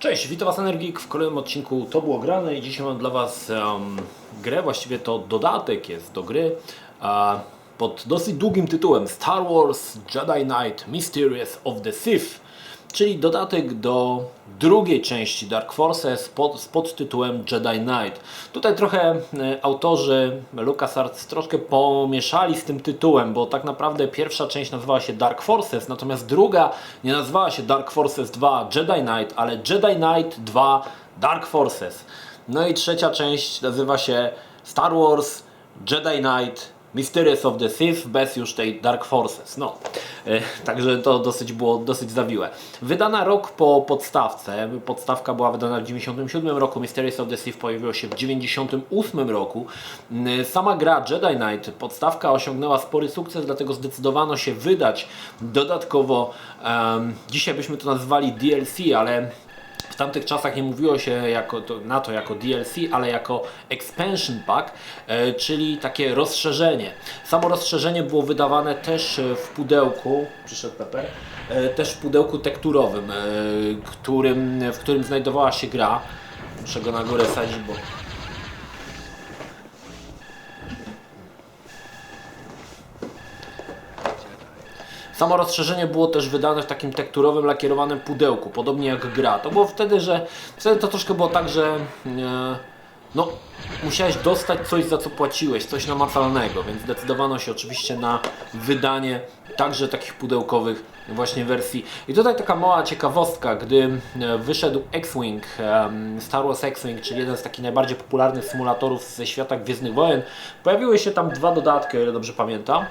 Cześć, witam Was Energik w kolejnym odcinku To było grane i dzisiaj mam dla Was grę, właściwie to dodatek jest do gry pod dosyć długim tytułem Star Wars Jedi Knight Mysteries of the Sith, czyli dodatek do drugiej części Dark Forces z podtytułem Jedi Knight. Tutaj trochę autorzy LucasArts troszkę pomieszali z tym tytułem, bo tak naprawdę pierwsza część nazywała się Dark Forces, natomiast druga nie nazywała się Dark Forces 2 Jedi Knight, ale Jedi Knight 2 Dark Forces. No i trzecia część nazywa się Star Wars Jedi Knight Mysteries of the Sith, bez już tej Dark Forces. No, także to było dosyć zawiłe. Wydana rok po podstawce. Podstawka była wydana w 1997 roku, Mysteries of the Sith pojawiło się w 1998 roku. Sama gra Jedi Knight, podstawka osiągnęła spory sukces, dlatego zdecydowano się wydać dodatkowo, dzisiaj byśmy to nazywali DLC, ale w tamtych czasach nie mówiło się na to jako DLC, ale jako Expansion Pack, czyli takie rozszerzenie. Samo rozszerzenie było wydawane też w pudełku, przyszedł Pepper, też w pudełku tekturowym, w którym znajdowała się gra. Muszę go na górę sadzić, bo... Samo rozszerzenie było też wydane w takim tekturowym, lakierowanym pudełku, podobnie jak gra. To było wtedy to troszkę było tak, że no, musiałeś dostać coś, za co płaciłeś, coś namacalnego, więc zdecydowano się oczywiście na wydanie także takich pudełkowych właśnie wersji. I tutaj taka mała ciekawostka, gdy wyszedł X-Wing, Star Wars X-Wing, czyli jeden z takich najbardziej popularnych symulatorów ze świata Gwiezdnych Wojen, pojawiły się tam dwa dodatki, o ile dobrze pamiętam.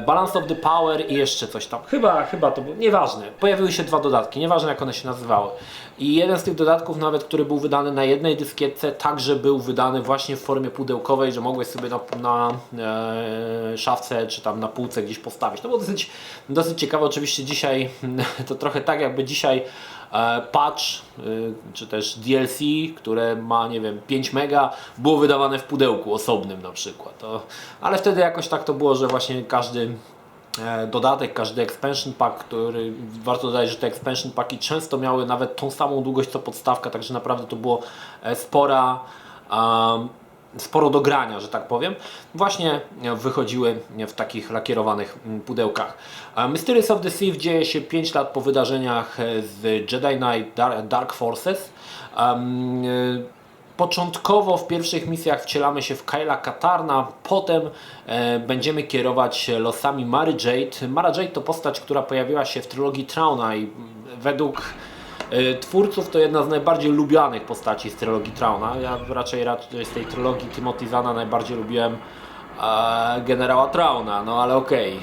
Balance of the Power i jeszcze coś tam. Chyba to było, nieważne. Pojawiły się dwa dodatki, nieważne jak one się nazywały. I jeden z tych dodatków nawet, który był wydany na jednej dyskietce, także był wydany właśnie w formie pudełkowej, że mogłeś sobie na szafce czy tam na półce gdzieś postawić. To było dosyć ciekawe. Oczywiście dzisiaj to trochę tak jakby dzisiaj patch czy też DLC, które ma, nie wiem, 5 mega, było wydawane w pudełku osobnym na przykład. Ale wtedy jakoś tak to było, że właśnie każdy dodatek, każdy expansion pack, który warto dodać, że te expansion packi często miały nawet tą samą długość co podstawka, także naprawdę to było sporo do grania, że tak powiem, właśnie wychodziły w takich lakierowanych pudełkach. Mysteries of the Sith dzieje się 5 lat po wydarzeniach z Jedi Knight Dark Forces. Początkowo w pierwszych misjach wcielamy się w Kyla Katarna, potem będziemy kierować losami Mary Jade. Mara Jade to postać, która pojawiła się w trylogii Trauna i według twórców to jedna z najbardziej lubianych postaci z trylogii Trauna. Ja raczej z tej trylogii Timothy Zahna najbardziej lubiłem generała Trauna, no ale okej.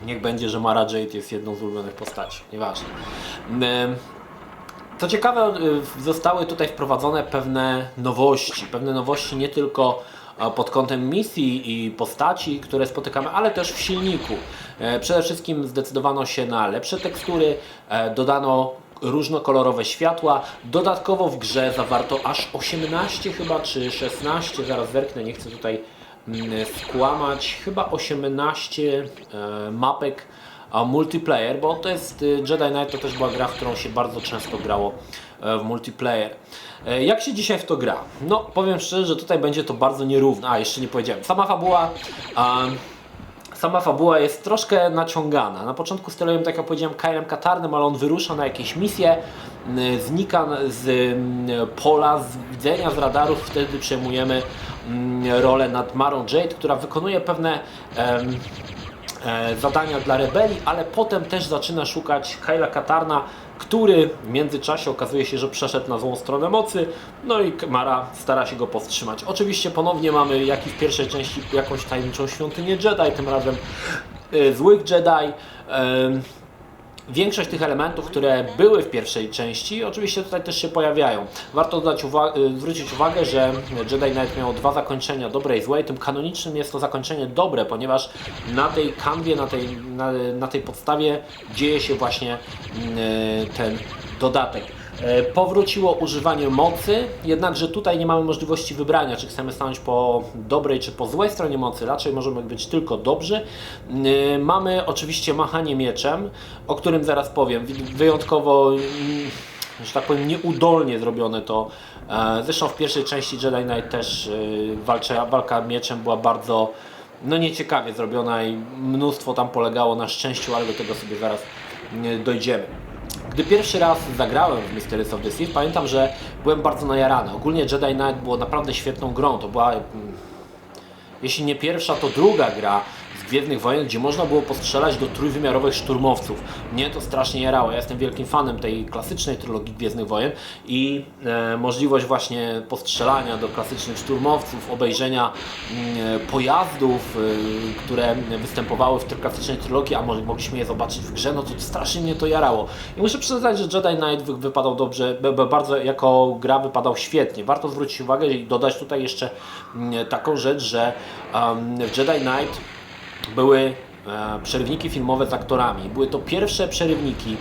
Niech będzie, że Mara Jade jest jedną z ulubionych postaci, nieważne. Co ciekawe, zostały tutaj wprowadzone pewne nowości nie tylko pod kątem misji i postaci, które spotykamy, ale też w silniku. Przede wszystkim zdecydowano się na lepsze tekstury, dodano różnokolorowe światła. Dodatkowo w grze zawarto aż 18 chyba, czy 16, zaraz zerknę, nie chcę tutaj skłamać, chyba 18 mapek multiplayer, bo to jest Jedi Knight, to też była gra, w którą się bardzo często grało w multiplayer. Jak się dzisiaj w to gra? No, powiem szczerze, że tutaj będzie to bardzo nierówne. Jeszcze nie powiedziałem. Sama fabuła jest troszkę naciągana. Na początku sterujemy, tak jak powiedziałem, Kylem Katarnem, ale on wyrusza na jakieś misje, znika z pola, z widzenia, z radarów. Wtedy przejmujemy rolę nad Marą Jade, która wykonuje pewne zadania dla rebelii, ale potem też zaczyna szukać Kyla Katarna, który w międzyczasie okazuje się, że przeszedł na złą stronę mocy, no i Mara stara się go powstrzymać. Oczywiście ponownie mamy, jak i w pierwszej części, jakąś tajemniczą świątynię Jedi, tym razem złych Jedi. Większość tych elementów, które były w pierwszej części, oczywiście tutaj też się pojawiają. Warto zwrócić uwagę, że Jedi Knight miał dwa zakończenia, dobre i złe, i tym kanonicznym jest to zakończenie dobre, ponieważ na tej kanwie, na tej podstawie dzieje się właśnie ten dodatek. Powróciło używanie mocy, jednakże tutaj nie mamy możliwości wybrania, czy chcemy stanąć po dobrej czy po złej stronie mocy, raczej możemy być tylko dobrzy. Mamy oczywiście machanie mieczem, o którym zaraz powiem. Wyjątkowo że tak powiem, nieudolnie zrobione to. Zresztą w pierwszej części Jedi Knight też walka mieczem była bardzo nieciekawie zrobiona i mnóstwo tam polegało na szczęściu, ale do tego sobie zaraz dojdziemy. Gdy pierwszy raz zagrałem w Mysteries of the Sith, pamiętam, że byłem bardzo najarany. Ogólnie Jedi Knight było naprawdę świetną grą. To była, jeśli nie pierwsza, to druga gra z Gwiezdnych Wojen, gdzie można było postrzelać do trójwymiarowych szturmowców. Mnie to strasznie jarało. Ja jestem wielkim fanem tej klasycznej trylogii Gwiezdnych Wojen i możliwość właśnie postrzelania do klasycznych szturmowców, obejrzenia pojazdów, które występowały w tej klasycznej trylogii, a mogliśmy je zobaczyć w grze, no to strasznie mnie to jarało. I muszę przyznać, że Jedi Knight wypadał dobrze, bardzo jako gra wypadał świetnie. Warto zwrócić uwagę i dodać tutaj jeszcze taką rzecz, że w Jedi Knight były przerywniki filmowe z aktorami. Były to pierwsze przerywniki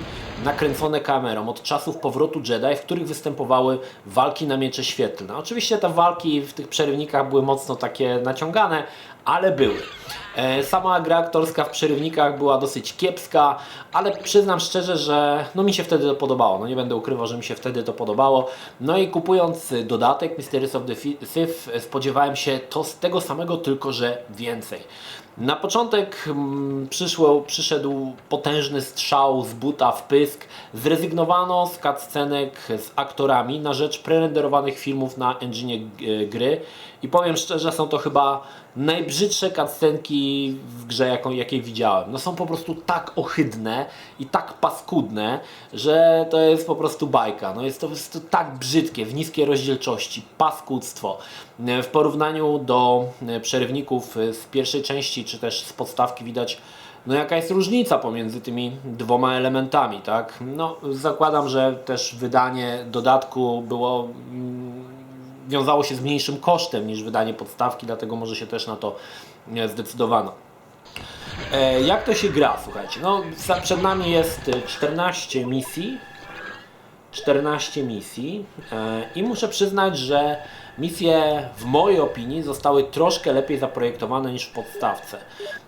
nakręcone kamerą od czasów powrotu Jedi, w których występowały walki na miecze świetlne. Oczywiście te walki w tych przerywnikach były mocno takie naciągane, ale były. Sama gra aktorska w przerywnikach była dosyć kiepska, ale przyznam szczerze, że mi się wtedy to podobało. Nie będę ukrywał, że mi się wtedy to podobało. No i kupując dodatek Mysteries of the Sith spodziewałem się tego samego, tylko że więcej. Na początek przyszedł potężny strzał z buta w pysk. Zrezygnowano z cutscenek z aktorami na rzecz prerenderowanych filmów na engine gry. I powiem szczerze, są to chyba najbrzydsze cutscenki w grze, jakiej widziałem. Są po prostu tak ohydne i tak paskudne, że to jest po prostu bajka. Jest to tak brzydkie, w niskiej rozdzielczości, paskudztwo. W porównaniu do przerywników z pierwszej części, czy też z podstawki widać, jaka jest różnica pomiędzy tymi dwoma elementami, tak? Zakładam, że też wydanie dodatku wiązało się z mniejszym kosztem niż wydanie podstawki, dlatego może się też na to zdecydowano. Jak to się gra, słuchajcie? Przed nami jest 14 misji. I muszę przyznać, że misje w mojej opinii zostały troszkę lepiej zaprojektowane niż w podstawce.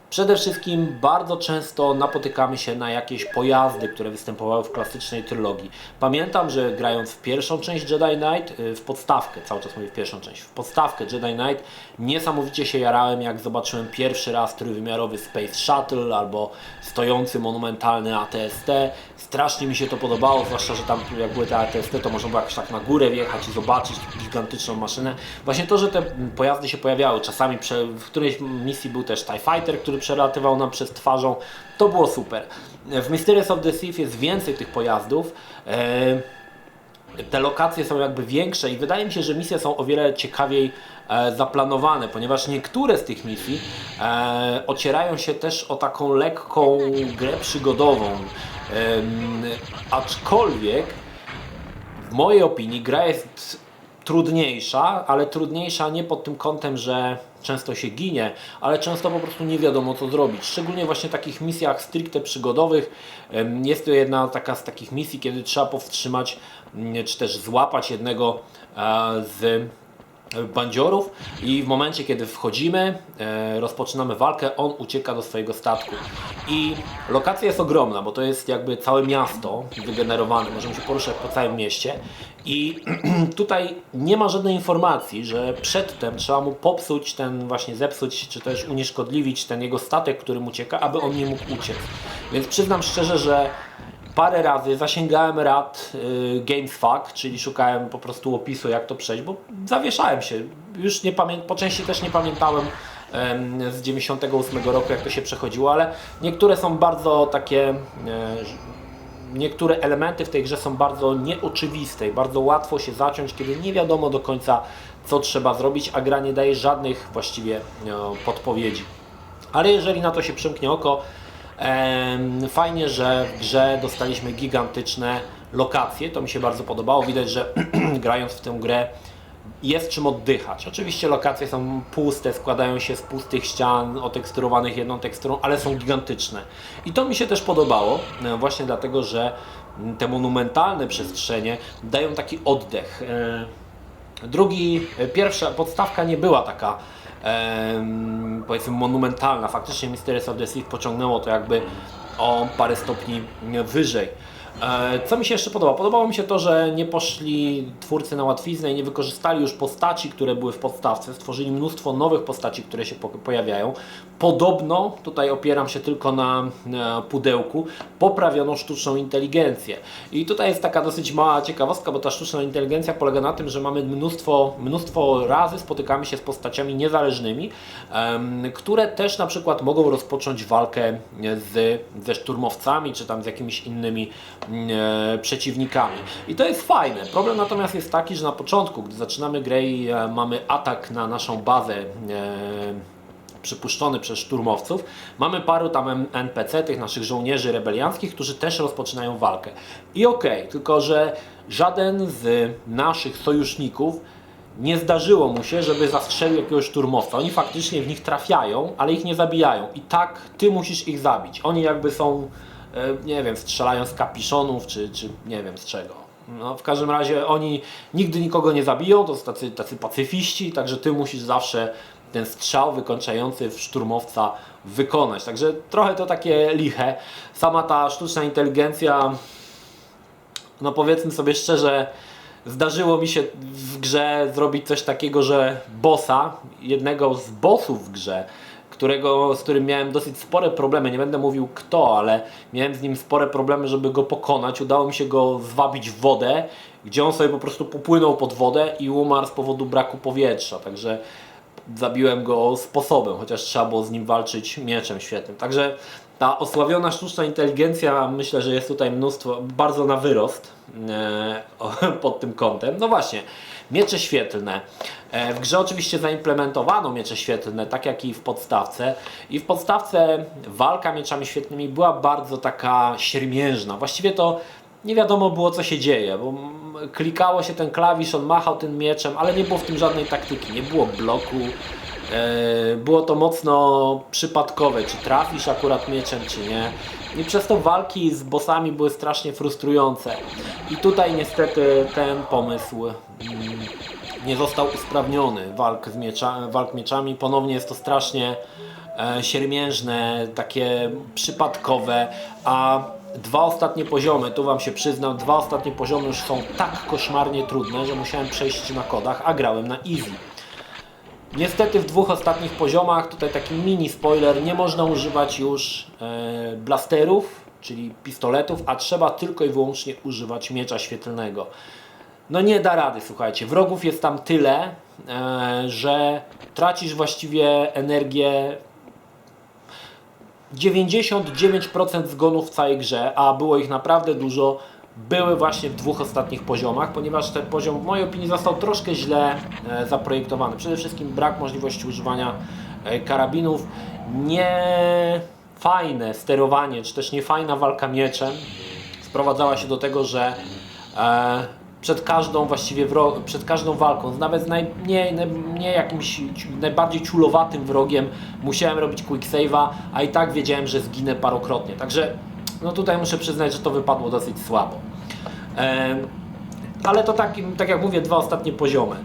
Przede wszystkim bardzo często napotykamy się na jakieś pojazdy, które występowały w klasycznej trylogii. Pamiętam, że grając w pierwszą część Jedi Knight, w podstawkę, cały czas mówię w pierwszą część, w podstawkę Jedi Knight niesamowicie się jarałem, jak zobaczyłem pierwszy raz trójwymiarowy Space Shuttle albo stojący monumentalny AT-ST. Strasznie mi się to podobało, zwłaszcza, że tam jak były te AT-ST, to można było jakoś tak na górę wjechać i zobaczyć gigantyczną maszynę. Właśnie to, że te pojazdy się pojawiały, czasami w którejś misji był też TIE Fighter, który przelatywał nam przez twarzą, to było super. W Mysteries of the Sith jest więcej tych pojazdów, te lokacje są jakby większe i wydaje mi się, że misje są o wiele ciekawiej zaplanowane, ponieważ niektóre z tych misji ocierają się też o taką lekką grę przygodową, aczkolwiek w mojej opinii gra jest trudniejsza, ale trudniejsza nie pod tym kątem, że często się ginie, ale często po prostu nie wiadomo co zrobić. Szczególnie właśnie w takich misjach stricte przygodowych. Jest to jedna z takich misji, kiedy trzeba powstrzymać, czy też złapać jednego z bandziorów i w momencie, kiedy wchodzimy, rozpoczynamy walkę, on ucieka do swojego statku. I lokacja jest ogromna, bo to jest jakby całe miasto wygenerowane, możemy się poruszać po całym mieście i tutaj nie ma żadnej informacji, że przedtem trzeba mu popsuć zepsuć, czy też unieszkodliwić ten jego statek, którym ucieka, aby on nie mógł uciec. Więc przyznam szczerze, że parę razy zasięgałem rad GamesFAQ, czyli szukałem po prostu opisu, jak to przejść, bo zawieszałem się. Już po części też nie pamiętałem z 98 roku, jak to się przechodziło, ale niektóre są bardzo takie, niektóre elementy w tej grze są bardzo nieoczywiste i bardzo łatwo się zaciąć, kiedy nie wiadomo do końca, co trzeba zrobić, a gra nie daje żadnych właściwie podpowiedzi. Ale jeżeli na to się przymknie oko, fajnie, że w grze dostaliśmy gigantyczne lokacje, to mi się bardzo podobało. Widać, że grając w tę grę jest czym oddychać. Oczywiście lokacje są puste, składają się z pustych ścian oteksturowanych jedną teksturą, ale są gigantyczne. I to mi się też podobało, właśnie dlatego, że te monumentalne przestrzenie dają taki oddech. Pierwsza podstawka nie była taka powiedzmy monumentalna. Faktycznie Mysteries of the Sith pociągnęło to jakby o parę stopni wyżej. Co mi się jeszcze podoba? Podobało mi się to, że nie poszli twórcy na łatwiznę i nie wykorzystali już postaci, które były w podstawce. Stworzyli mnóstwo nowych postaci, które się pojawiają. Podobno, tutaj opieram się tylko na pudełku, poprawiono sztuczną inteligencję. I tutaj jest taka dosyć mała ciekawostka, bo ta sztuczna inteligencja polega na tym, że mamy mnóstwo razy spotykamy się z postaciami niezależnymi, które też na przykład mogą rozpocząć walkę ze szturmowcami, czy tam z jakimiś innymi przeciwnikami. I to jest fajne. Problem natomiast jest taki, że na początku, gdy zaczynamy grę i mamy atak na naszą bazę przypuszczony przez szturmowców, mamy paru tam NPC, tych naszych żołnierzy rebelianckich, którzy też rozpoczynają walkę. I okej, tylko że żaden z naszych sojuszników nie zdarzyło mu się, żeby zastrzelił jakiegoś szturmowca. Oni faktycznie w nich trafiają, ale ich nie zabijają. I tak ty musisz ich zabić. Oni jakby są, nie wiem, strzelają z kapiszonów, czy nie wiem z czego. No, w każdym razie oni nigdy nikogo nie zabiją, to są tacy pacyfiści, także ty musisz zawsze ten strzał wykończający w szturmowca wykonać. Także trochę to takie liche. Sama ta sztuczna inteligencja, no powiedzmy sobie szczerze, zdarzyło mi się w grze zrobić coś takiego, że bossa, jednego z bossów w grze, z którym miałem dosyć spore problemy, nie będę mówił kto, ale miałem z nim spore problemy, żeby go pokonać. Udało mi się go zwabić w wodę, gdzie on sobie po prostu popłynął pod wodę i umarł z powodu braku powietrza. Także zabiłem go sposobem, chociaż trzeba było z nim walczyć mieczem świetnym. Także ta osławiona sztuczna inteligencja, myślę, że jest tutaj mnóstwo, bardzo na wyrost pod tym kątem. No właśnie, miecze świetlne. W grze oczywiście zaimplementowano miecze świetlne, tak jak i w podstawce. I w podstawce walka mieczami świetlnymi była bardzo taka siermiężna. Właściwie to nie wiadomo było, co się dzieje, bo klikało się ten klawisz, on machał tym mieczem, ale nie było w tym żadnej taktyki, nie było bloku. Było to mocno przypadkowe, czy trafisz akurat mieczem, czy nie. I przez to walki z bossami były strasznie frustrujące. I tutaj niestety ten pomysł nie został usprawniony. Walk mieczami. Ponownie jest to strasznie siermiężne, takie przypadkowe, a dwa ostatnie poziomy, tu wam się przyznam, dwa ostatnie poziomy już są tak koszmarnie trudne, że musiałem przejść na kodach, a grałem na easy. Niestety w dwóch ostatnich poziomach, tutaj taki mini spoiler, nie można używać już blasterów, czyli pistoletów, a trzeba tylko i wyłącznie używać miecza świetlnego. No nie da rady, słuchajcie, wrogów jest tam tyle, że tracisz właściwie energię. 99% zgonów w całej grze, a było ich naprawdę dużo, były właśnie w dwóch ostatnich poziomach, ponieważ ten poziom w mojej opinii został troszkę źle zaprojektowany. Przede wszystkim brak możliwości używania karabinów, niefajne sterowanie, czy też niefajna walka mieczem sprowadzała się do tego, że przed każdą walką, nawet z jakimś najbardziej ciulowatym wrogiem musiałem robić quick save'a, a i tak wiedziałem, że zginę parokrotnie. Także no tutaj muszę przyznać, że to wypadło dosyć słabo. Ale to tak jak mówię, dwa ostatnie poziomy.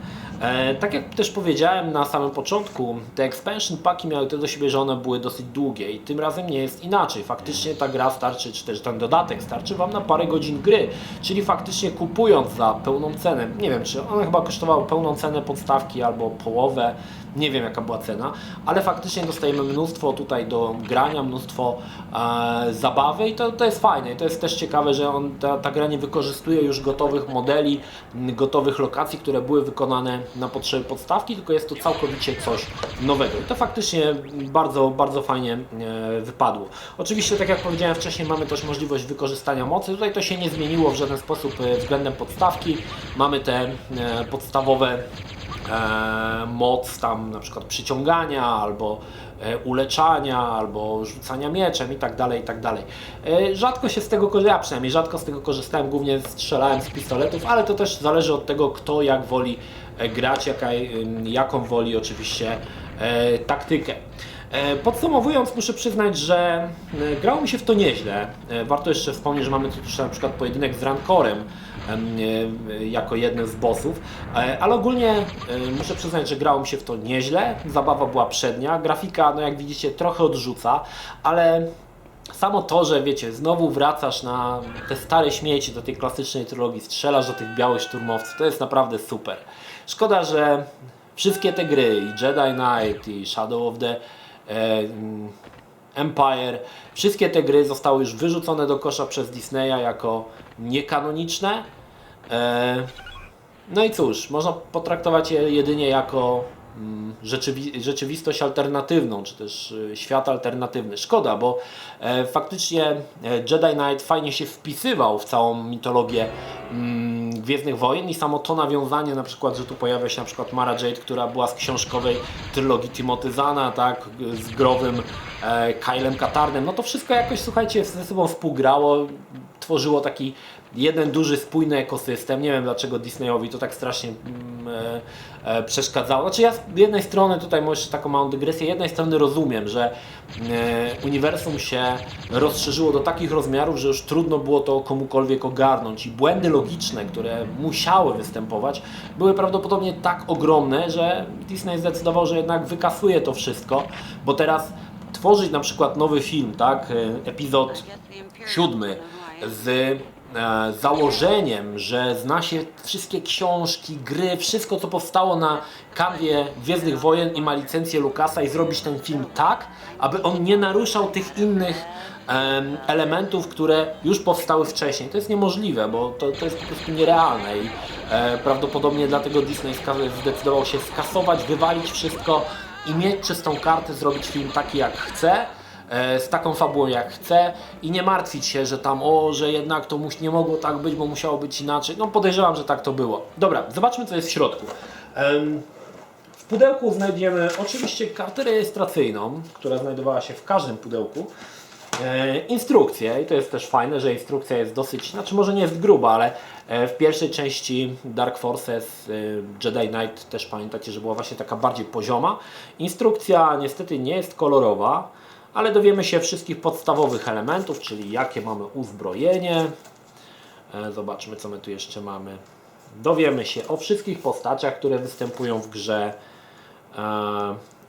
Tak jak też powiedziałem na samym początku, te expansion packi miały to do siebie, że one były dosyć długie i tym razem nie jest inaczej. Faktycznie ta gra starczy, czy też ten dodatek starczy wam na parę godzin gry, czyli faktycznie kupując za pełną cenę, nie wiem, czy one chyba kosztowały pełną cenę podstawki albo połowę, nie wiem jaka była cena, ale faktycznie dostajemy mnóstwo tutaj do grania, mnóstwo zabawy i to jest fajne. I to jest też ciekawe, że ta gra nie wykorzystuje już gotowych modeli, gotowych lokacji, które były wykonane na potrzeby podstawki, tylko jest to całkowicie coś nowego. I to faktycznie bardzo, bardzo fajnie wypadło. Oczywiście, tak jak powiedziałem wcześniej, mamy też możliwość wykorzystania mocy. Tutaj to się nie zmieniło w żaden sposób względem podstawki. Mamy te podstawowe moc tam na przykład przyciągania albo uleczania, albo rzucania mieczem i tak dalej, i tak dalej. Rzadko się z tego korzystałem, ja przynajmniej rzadko z tego korzystałem, głównie strzelałem z pistoletów, ale to też zależy od tego, kto jak woli grać, jaką woli oczywiście taktykę. Podsumowując, muszę przyznać, że grało mi się w to nieźle. Warto jeszcze wspomnieć, że mamy tu na przykład pojedynek z Rancorem jako jeden z bossów, ale ogólnie muszę przyznać, że grało mi się w to nieźle. Zabawa była przednia, grafika, no jak widzicie, trochę odrzuca, ale samo to, że wiecie, znowu wracasz na te stare śmieci do tej klasycznej trylogii, strzelasz do tych białych szturmowców, to jest naprawdę super. Szkoda, że wszystkie te gry, i Jedi Knight, i Shadow of the Empire, wszystkie te gry zostały już wyrzucone do kosza przez Disneya jako niekanoniczne. No i cóż, można potraktować je jedynie jako rzeczywistość alternatywną, czy też świat alternatywny. Szkoda, bo faktycznie Jedi Knight fajnie się wpisywał w całą mitologię Gwiezdnych Wojen i samo to nawiązanie, na przykład, że tu pojawia się na przykład Mara Jade, która była z książkowej trylogii Timothy Zahna, tak, z growym Kylem Katarnem, no to wszystko jakoś, słuchajcie, ze sobą współgrało, tworzyło taki jeden duży, spójny ekosystem. Nie wiem, dlaczego Disneyowi to tak strasznie przeszkadzało. Znaczy ja z jednej strony, tutaj może taką małą dygresję, z jednej strony rozumiem, że uniwersum się rozszerzyło do takich rozmiarów, że już trudno było to komukolwiek ogarnąć i błędy logiczne, które musiały występować, były prawdopodobnie tak ogromne, że Disney zdecydował, że jednak wykasuje to wszystko, bo teraz tworzyć na przykład nowy film, tak, epizod 7 z założeniem, że zna się wszystkie książki, gry, wszystko co powstało na kanwie Gwiezdnych Wojen i ma licencję Lucasa i zrobić ten film tak, aby on nie naruszał tych innych elementów, które już powstały wcześniej. To jest niemożliwe, bo to jest po prostu nierealne i prawdopodobnie dlatego Disney zdecydował się skasować, wywalić wszystko i mieć czystą kartę, zrobić film taki jak chce, z taką fabułą jak chce i nie martwić się, że tam że jednak to nie mogło tak być, bo musiało być inaczej. No podejrzewam, że tak to było. Dobra, zobaczmy co jest w środku. W pudełku znajdziemy oczywiście kartę rejestracyjną, która znajdowała się w każdym pudełku. Instrukcję i to jest też fajne, że instrukcja jest dosyć, znaczy może nie jest gruba, ale w pierwszej części Dark Forces Jedi Knight też pamiętacie, że była właśnie taka bardziej pozioma. Instrukcja niestety nie jest kolorowa, ale dowiemy się wszystkich podstawowych elementów, czyli jakie mamy uzbrojenie. Zobaczmy co my tu jeszcze mamy. Dowiemy się o wszystkich postaciach, które występują w grze.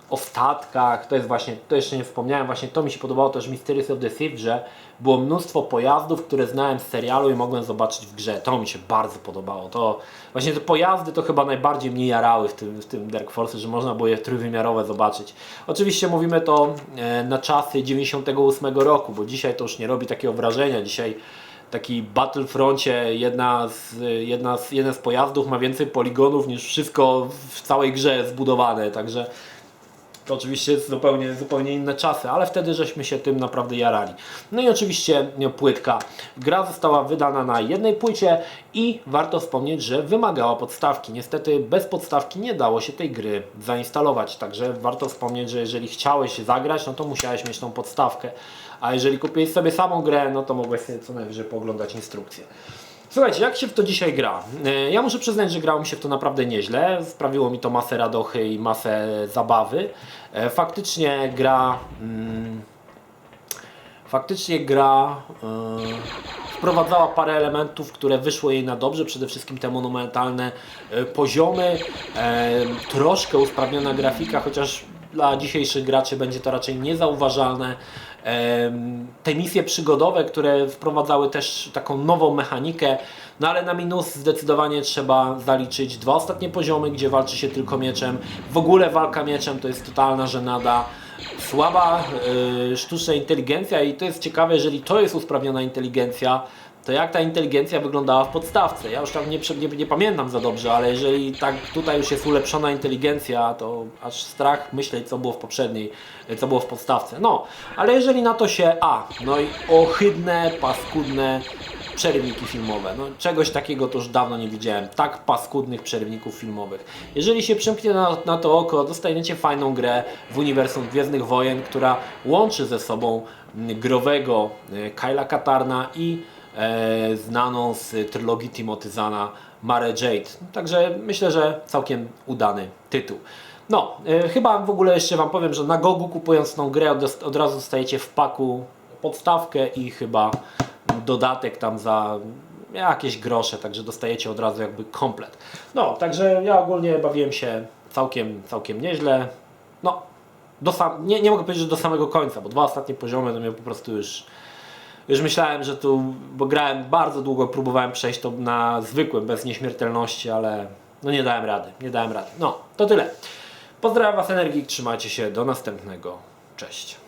O statkach, to jest właśnie, to jeszcze nie wspomniałem, właśnie to mi się podobało też w Mysteries of the Sith, że było mnóstwo pojazdów, które znałem z serialu i mogłem zobaczyć w grze. To mi się bardzo podobało. To właśnie te pojazdy to chyba najbardziej mnie jarały w tym Dark Force, że można było je trójwymiarowe zobaczyć. Oczywiście mówimy to na czasy 98 roku, bo dzisiaj to już nie robi takiego wrażenia. Dzisiaj taki Battlefroncie jeden z pojazdów ma więcej poligonów niż wszystko w całej grze zbudowane, także to oczywiście jest zupełnie inne czasy, ale wtedy żeśmy się tym naprawdę jarali. No i oczywiście płytka. Gra została wydana na jednej płycie i warto wspomnieć, że wymagała podstawki. Niestety bez podstawki nie dało się tej gry zainstalować, także warto wspomnieć, że jeżeli chciałeś zagrać, no to musiałeś mieć tą podstawkę. A jeżeli kupiłeś sobie samą grę, no to mogłeś sobie co najwyżej pooglądać instrukcję. Słuchajcie, jak się w to dzisiaj gra? Ja muszę przyznać, że grało mi się w to naprawdę nieźle. Sprawiło mi to masę radochy i masę zabawy. Faktycznie gra wprowadzała parę elementów, które wyszło jej na dobrze. Przede wszystkim te monumentalne poziomy, troszkę usprawniona grafika, chociaż dla dzisiejszych graczy będzie to raczej niezauważalne. Te misje przygodowe, które wprowadzały też taką nową mechanikę, no ale na minus zdecydowanie trzeba zaliczyć 2 ostatnie poziomy, gdzie walczy się tylko mieczem. W ogóle walka mieczem to jest totalna żenada. Słaba sztuczna inteligencja i to jest ciekawe, jeżeli to jest usprawniona inteligencja, to jak ta inteligencja wyglądała w podstawce? Ja już tam nie pamiętam za dobrze, ale jeżeli tak tutaj już jest ulepszona inteligencja, to aż strach myśleć, co było w poprzedniej, co było w podstawce. No, ale jeżeli na to się no i ohydne, paskudne przerywniki filmowe. No, czegoś takiego to już dawno nie widziałem. Tak paskudnych przerywników filmowych. Jeżeli się przymknie na to oko, dostaniecie fajną grę w uniwersum Gwiezdnych Wojen, która łączy ze sobą growego Kyla Katarna i znaną z trylogii Timothy Zahna Marę Jade. Także myślę, że całkiem udany tytuł. No, chyba w ogóle jeszcze Wam powiem, że na Gogu kupując tą grę od razu dostajecie w paku podstawkę i chyba dodatek tam za jakieś grosze, także dostajecie od razu jakby komplet. No, także ja ogólnie bawiłem się całkiem nieźle. No, nie mogę powiedzieć, że do samego końca, bo 2 ostatnie poziomy to mnie po prostu już myślałem, że tu, bo grałem bardzo długo, próbowałem przejść to na zwykłym, bez nieśmiertelności, ale no nie dałem rady. No, to tyle. Pozdrawiam Was, Energik, trzymajcie się, do następnego. Cześć.